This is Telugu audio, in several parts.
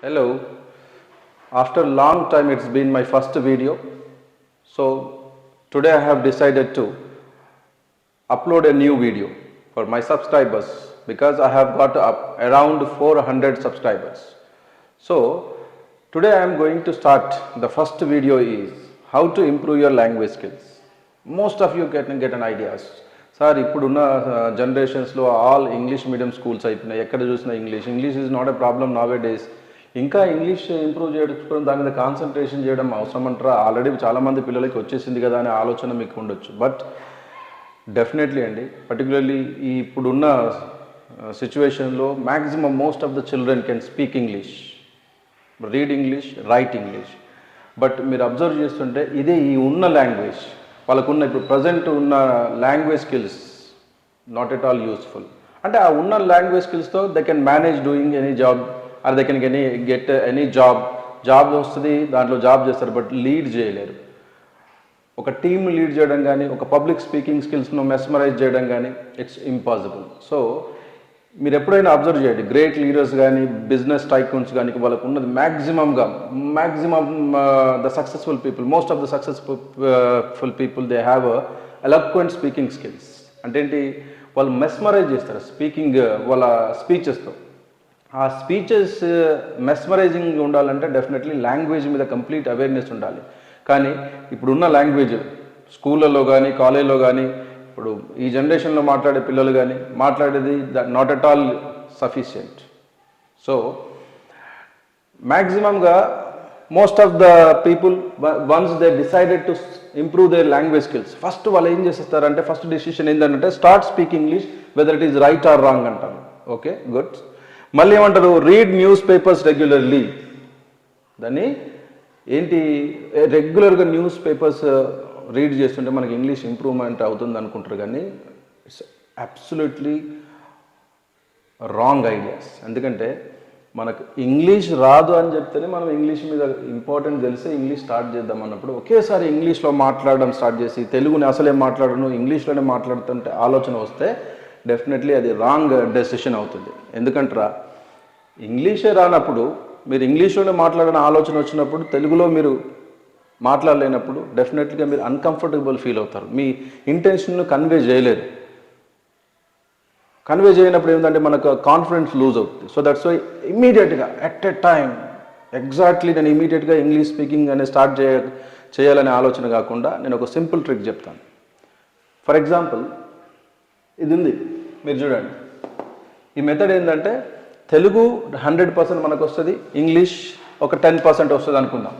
Hello. After a long time, it's been my first video. So today I have decided to upload a new video for my subscribers because I have got up around 400 subscribers. So today I am going to start. The first video is how to improve your language skills. Most of you get an ideas. Sir ఇప్పుడున్న జనరేషన్స్లో ఆల్ ఇంగ్లీష్ మీడియం స్కూల్స్ అయిపోయినాయి. ఎక్కడ చూసినా English is not a problem నావే డేస్. ఇంకా ఇంగ్లీష్ ఇంప్రూవ్ చేయడం దాని మీద కాన్సన్ట్రేషన్ చేయడం అవసరం అంటారా? ఆల్రెడీ చాలామంది పిల్లలకి వచ్చేసింది కదా అనే ఆలోచన మీకు ఉండొచ్చు. బట్ డెఫినెట్లీ అండి, పర్టికులర్లీ ఈ ఇప్పుడున్న సిచ్యువేషన్లో maximum most of the children can speak English, read English, write English. But మీరు అబ్జర్వ్ చేస్తుంటే ఇదే ఈ ఉన్న లాంగ్వేజ్ వాళ్ళకున్న ఇప్పుడు ప్రజెంట్ ఉన్న language skills not at all useful. అంటే ఆ ఉన్న లాంగ్వేజ్ స్కిల్స్తో they can manage doing any job or they can get any job వస్తుంది, దాంట్లో జాబ్ చేస్తారు. బట్ లీడ్ చేయలేరు. ఒక టీమ్ లీడ్ చేయడం కానీ, ఒక పబ్లిక్ స్పీకింగ్ స్కిల్స్ను మెస్మరైజ్ చేయడం కానీ ఇట్స్ ఇంపాసిబుల్. సో మీరు ఎప్పుడైనా అబ్జర్వ్ చేయండి, గ్రేట్ లీడర్స్ కానీ, బిజినెస్ టైకూన్స్ కానీ, వాళ్ళకు ఉన్నది maximum the successful people, most of the successful people they have eloquent speaking skills. అంటే ఏంటి, వాళ్ళు మెస్మరైజ్ చేస్తారు స్పీకింగ్ వాళ్ళ స్పీచెస్తో. ఆ స్పీచెస్ మెస్మరైజింగ్ ఉండాలంటే డెఫినెట్లీ లాంగ్వేజ్ మీద కంప్లీట్ అవేర్నెస్ ఉండాలి. కానీ ఇప్పుడున్న లాంగ్వేజ్ స్కూళ్ళలో కానీ, కాలేజ్లో కానీ, ఇప్పుడు ఈ జనరేషన్లో మాట్లాడే పిల్లలు కానీ మాట్లాడేది not at all sufficient. So మ్యాక్సిమంగా most of the people once they decided to improve their language skills, first వాళ్ళు ఏం చేసేస్తారంటే ఫస్ట్ డెసిషన్ ఏంటంటే start speak English whether it is right or wrong అంటారు. Okay, good. మళ్ళీ ఏమంటారు, రీడ్ న్యూస్ పేపర్స్ రెగ్యులర్లీ. దాన్ని ఏంటి, రెగ్యులర్గా న్యూస్ పేపర్స్ రీడ్ చేస్తుంటే మనకి ఇంగ్లీష్ ఇంప్రూవ్మెంట్ అవుతుంది అనుకుంటారు, కానీ ఇట్స్ అబ్సల్యూట్లీ రాంగ్ ఐడియాస్. ఎందుకంటే మనకు ఇంగ్లీష్ రాదు అని చెప్తేనే మనం ఇంగ్లీష్ మీద ఇంపార్టెంట్ తెలిసి ఇంగ్లీష్ స్టార్ట్ చేద్దాం అన్నప్పుడు ఒకేసారి ఇంగ్లీష్లో మాట్లాడడం స్టార్ట్ చేసి తెలుగుని అసలే మాట్లాడను ఇంగ్లీష్లోనే మాట్లాడుతుంటే ఆలోచన వస్తే డెఫినెట్లీ అది రాంగ్ డెసిషన్ అవుతుంది. ఎందుకంటారా, ఇంగ్లీషే రానప్పుడు మీరు ఇంగ్లీష్లోనే మాట్లాడని ఆలోచన వచ్చినప్పుడు తెలుగులో మీరు మాట్లాడలేనప్పుడు డెఫినెట్లీగా మీరు అన్కంఫర్టబుల్ ఫీల్ అవుతారు. మీ ఇంటెన్షన్ను కన్వే చేయలేరు. కన్వే చేయనప్పుడు ఏంటంటే మనకు కాన్ఫిడెన్స్ లూజ్ అవుతుంది. సో దట్స్ వై ఇమీడియట్గా ఎట్ ఎ టైం ఎగ్జాక్ట్లీ నేను ఇమీడియట్గా ఇంగ్లీష్ స్పీకింగ్ అనేది స్టార్ట్ చేయాలనే ఆలోచన కాకుండా నేను ఒక సింపుల్ ట్రిక్ చెప్తాను. ఫర్ ఎగ్జాంపుల్ ఇది ఉంది, మీరు చూడండి. ఈ మెథడ్ ఏంటంటే తెలుగు 100% మనకు వస్తుంది, ఇంగ్లీష్ ఒక 10% వస్తుంది అనుకుందాం.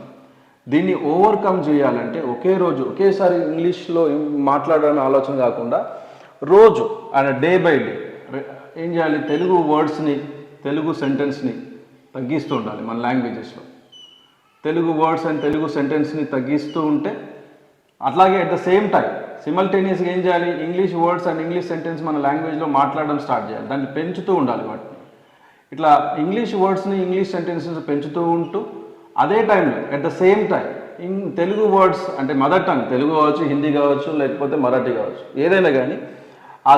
దీన్ని ఓవర్కమ్ చేయాలంటే ఒకే రోజు ఒకేసారి ఇంగ్లీష్లో మాట్లాడాలని ఆలోచన కాకుండా రోజు అండ్ డే బై డే ఏం చేయాలి, తెలుగు వర్డ్స్ని, తెలుగు సెంటెన్స్ని తగ్గిస్తూ ఉండాలి. మన లాంగ్వేజెస్లో తెలుగు వర్డ్స్ అండ్ తెలుగు సెంటెన్స్ని తగ్గిస్తూ ఉంటే, అట్లాగే అట్ ద సేమ్ టైం సిమల్టేనియస్గా ఏం చేయాలి, English words and English sentence మన లాంగ్వేజ్లో మాట్లాడడం స్టార్ట్ చేయాలి. దాన్ని పెంచుతూ ఉండాలి. వాటిని ఇట్లా ఇంగ్లీష్ వర్డ్స్ని, ఇంగ్లీష్ సెంటెన్సెస్ పెంచుతూ ఉంటూ అదే టైంలో at the same time Telugu words అంటే మదర్ టంగ్, తెలుగు కావచ్చు, హిందీ కావచ్చు, లేకపోతే మరాఠీ కావచ్చు, ఏదైనా కానీ ఆ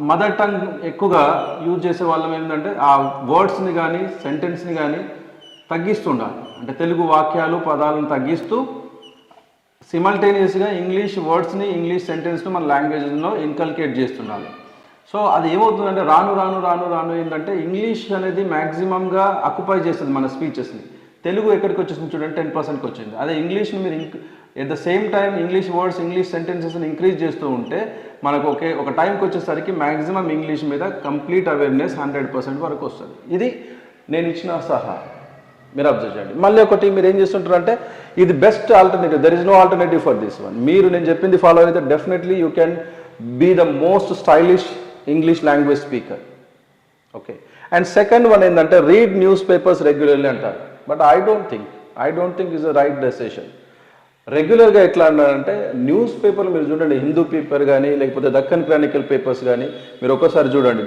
మదర్ టంగ్ ఎక్కువగా యూజ్ చేసే వాళ్ళం ఏంటంటే ఆ వర్డ్స్ని కానీ సెంటెన్స్ని కానీ తగ్గిస్తూ ఉండాలి. అంటే తెలుగు వాక్యాలు పదాలను తగ్గిస్తూ సిమల్టేనియస్గా ఇంగ్లీష్ వర్డ్స్ని, ఇంగ్లీష్ సెంటెన్స్ని మన లాంగ్వేజ్లో ఇన్కల్కేట్ చేస్తుండాలి. సో అది ఏమవుతుందంటే రాను రాను రాను రాను ఏంటంటే ఇంగ్లీష్ అనేది మ్యాక్సిమంగా ఆక్యుపై చేస్తుంది మన స్పీచెస్ని. తెలుగు ఎక్కడికి వచ్చేసింది చూడండి, 10%కి వచ్చింది. అదే ఇంగ్లీష్ని మీరు at the same time English words, English సెంటెన్సెస్ని ఇంక్రీజ్ చేస్తూ ఉంటే మనకు ఒక టైంకి వచ్చేసరికి మ్యాక్సిమం ఇంగ్లీష్ మీద కంప్లీట్ అవేర్నెస్ 100% వరకు వస్తుంది. ఇది నేను ఇచ్చిన సలహా, మీరు అబ్జర్వ్ చేయండి. మళ్ళీ ఒకటి మీరు ఏం చేస్తుంటారు అంటే ఇది best alternative, there is no alternative for this one. మీరు నేను చెప్పింది ఫాలో అయితే definitely you can be the most stylish English language speaker. Okay. And second one ఏంటంటే రీడ్ న్యూస్ పేపర్స్ రెగ్యులర్లీ అంటారు. But I don't think is a right decision. రెగ్యులర్గా ఎట్లా అన్నారంటే న్యూస్ పేపర్లు మీరు చూడండి, హిందూ పేపర్ కానీ లేకపోతే దక్కన్ క్రానికల్ పేపర్స్ కానీ మీరు ఒక్కసారి చూడండి,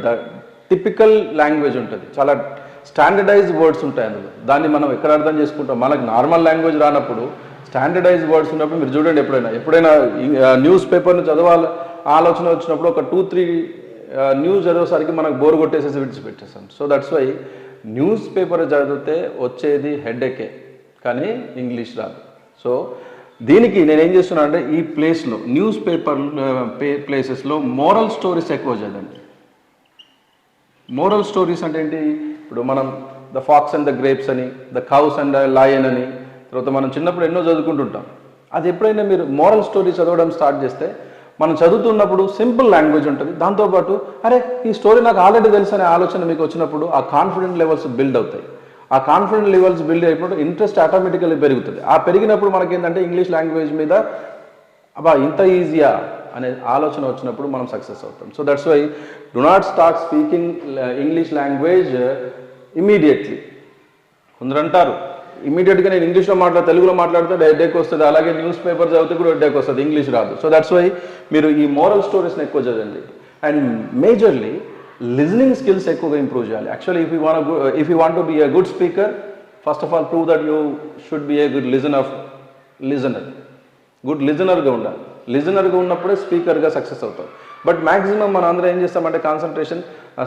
టిపికల్ లాంగ్వేజ్ ఉంటుంది, చాలా స్టాండర్డైజ్డ్ వర్డ్స్ ఉంటాయి అందులో. దాన్ని మనం ఎక్కడ అర్థం చేసుకుంటాం, మనకు నార్మల్ లాంగ్వేజ్ రానప్పుడు స్టాండర్డైజ్డ్ వర్డ్స్ ఉన్నప్పుడు మీరు చూడండి, ఎప్పుడైనా న్యూస్ పేపర్ను చదవాలి ఆలోచన వచ్చినప్పుడు ఒక 2-3 న్యూస్ చదివేసరికి మనకు బోర్ కొట్టేసేసి విడిచిపెట్టేస్తాం. So that's why newspaper చదివితే వచ్చేది హెడేకే, కానీ ఇంగ్లీష్ రాదు. సో దీనికి నేనేం చేస్తున్నా అంటే ఈ ప్లేస్లో న్యూస్ పేపర్ ప్లేసెస్లో మోరల్ స్టోరీస్ ఎక్కువ చదవండి. మోరల్ స్టోరీస్ అంటే ఏంటి? ఇప్పుడు మనం the fox and the grapes అని, the cows and the lion అని, తర్వాత మనం చిన్నప్పుడు ఎన్నో చదువుకుంటుంటాం. అది ఎప్పుడైనా మీరు మోరల్ స్టోరీ చదవడం స్టార్ట్ చేస్తే మనం చదువుతున్నప్పుడు సింపుల్ లాంగ్వేజ్ ఉంటుంది, దాంతోపాటు అరే ఈ స్టోరీ నాకు ఆల్రెడీ తెలుసు అనే ఆలోచన మీకు వచ్చినప్పుడు ఆ కాన్ఫిడెంట్ లెవెల్స్ బిల్డ్ అవుతాయి. ఆ కాన్ఫిడెంట్ లెవెల్స్ బిల్డ్ అయినప్పుడు ఇంట్రెస్ట్ ఆటోమేటికల్లీ పెరుగుతుంది. ఆ పెరిగినప్పుడు మనకేంటంటే ఇంగ్లీష్ లాంగ్వేజ్ మీద అబ్బా ఇంత ఈజీయా అనే ఆలోచన వచ్చినప్పుడు మనం సక్సెస్ అవుతాం. So that's why do not start speaking English language immediately. కొందరు అంటారు ఇమీడియట్గా నేను ఇంగ్లీష్లో తెలుగులో మాట్లాడితే హెడేక్ వస్తుంది, అలాగే న్యూస్ పేపర్ చదివితే కూడా హెడేక్ వస్తుంది, ఇంగ్లీష్ రాదు. సో దట్స్ వై మీరు ఈ మోరల్ స్టోరీస్ని ఎక్కువ చదవండి. అండ్ మేజర్లీ లిజనింగ్ స్కిల్స్ ఎక్కువగా ఇంప్రూవ్ చేయాలి. Actually if you want to be a good speaker, first of all prove that you should be a good listener. Good లిజనర్గా ఉండాలి. లిజనర్గా ఉన్నప్పుడే స్పీకర్గా సక్సెస్ అవుతారు. బట్ మ్యాక్సిమం మన అందరూ ఏం చేస్తామంటే కాన్సన్ట్రేషన్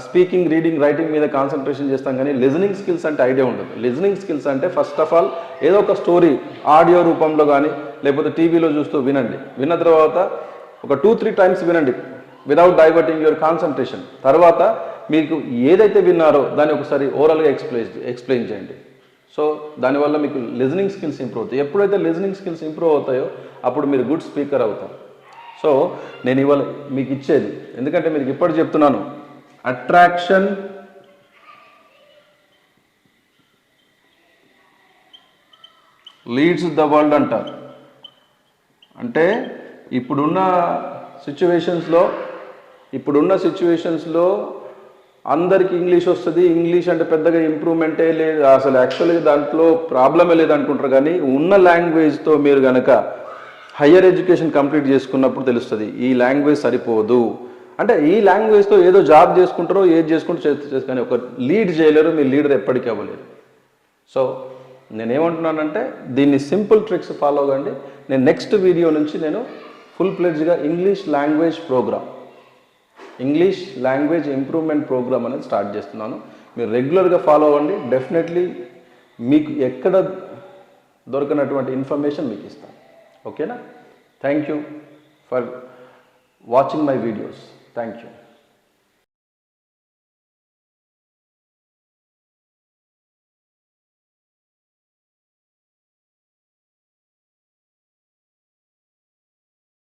స్పీకింగ్, రీడింగ్, రైటింగ్ మీద కాన్సన్ట్రేషన్ చేస్తాం, కానీ లిజనింగ్ స్కిల్స్ అంటే ఐడియా ఉండదు. లిజనింగ్ స్కిల్స్ అంటే ఫస్ట్ ఆఫ్ ఆల్ ఏదో ఒక స్టోరీ ఆడియో రూపంలో కానీ లేకపోతే టీవీలో చూస్తూ వినండి. విన్న తర్వాత ఒక 2-3 టైమ్స్ వినండి వితౌట్ డైవర్టింగ్ యువర్ కాన్సన్ట్రేషన్. తర్వాత మీకు ఏదైతే విన్నారో దాన్ని ఒకసారి ఓరల్గా ఎక్స్ప్లెయిన్ చేయండి. సో దానివల్ల మీకు లిజనింగ్ స్కిల్స్ ఇంప్రూవ్ అవుతాయి. ఎప్పుడైతే లిజనింగ్ స్కిల్స్ ఇంప్రూవ్ అవుతాయో అప్పుడు మీరు గుడ్ స్పీకర్ అవుతారు. సో నేను ఇవాళ మీకు ఇచ్చేది, ఎందుకంటే మీకు ఇప్పటి చెప్తున్నాను, అట్రాక్షన్ లీడ్స్ ద వరల్డ్ అంటారు. అంటే ఇప్పుడున్న సిచ్యువేషన్స్లో అందరికి ఇంగ్లీష్ వస్తుంది, ఇంగ్లీష్ అంటే పెద్దగా ఇంప్రూవ్మెంటే లేదు, అసలు యాక్చువల్గా దాంట్లో ప్రాబ్లమే లేదు అనుకుంటారు. కానీ ఉన్న లాంగ్వేజ్తో మీరు కనుక హయ్యర్ ఎడ్యుకేషన్ కంప్లీట్ చేసుకున్నప్పుడు తెలుస్తుంది ఈ లాంగ్వేజ్ సరిపోదు. అంటే ఈ లాంగ్వేజ్తో ఏదో జాబ్ చేసుకుంటారో ఏది చేసుకుంటారో చేస్తారు, కానీ ఒక లీడ్ చేయలేరు, మీ లీడర్ ఎప్పటికీ అవ్వలేరు. సో నేనేమంటున్నానంటే దీన్ని సింపుల్ ట్రిక్స్ ఫాలో అవ్వండి. నేను నెక్స్ట్ వీడియో నుంచి నేను ఫుల్ ప్లెడ్జ్గా ఇంగ్లీష్ లాంగ్వేజ్ ఇంప్రూవ్మెంట్ ప్రోగ్రామ్ అనేది స్టార్ట్ చేస్తున్నాను. మీరు రెగ్యులర్గా ఫాలో అవ్వండి. డెఫినెట్లీ మీకు ఎక్కడ దొరకనటువంటి ఇన్ఫర్మేషన్ మీకు ఇస్తాను. ఓకేనా? Thank you for watching my videos. Thank you.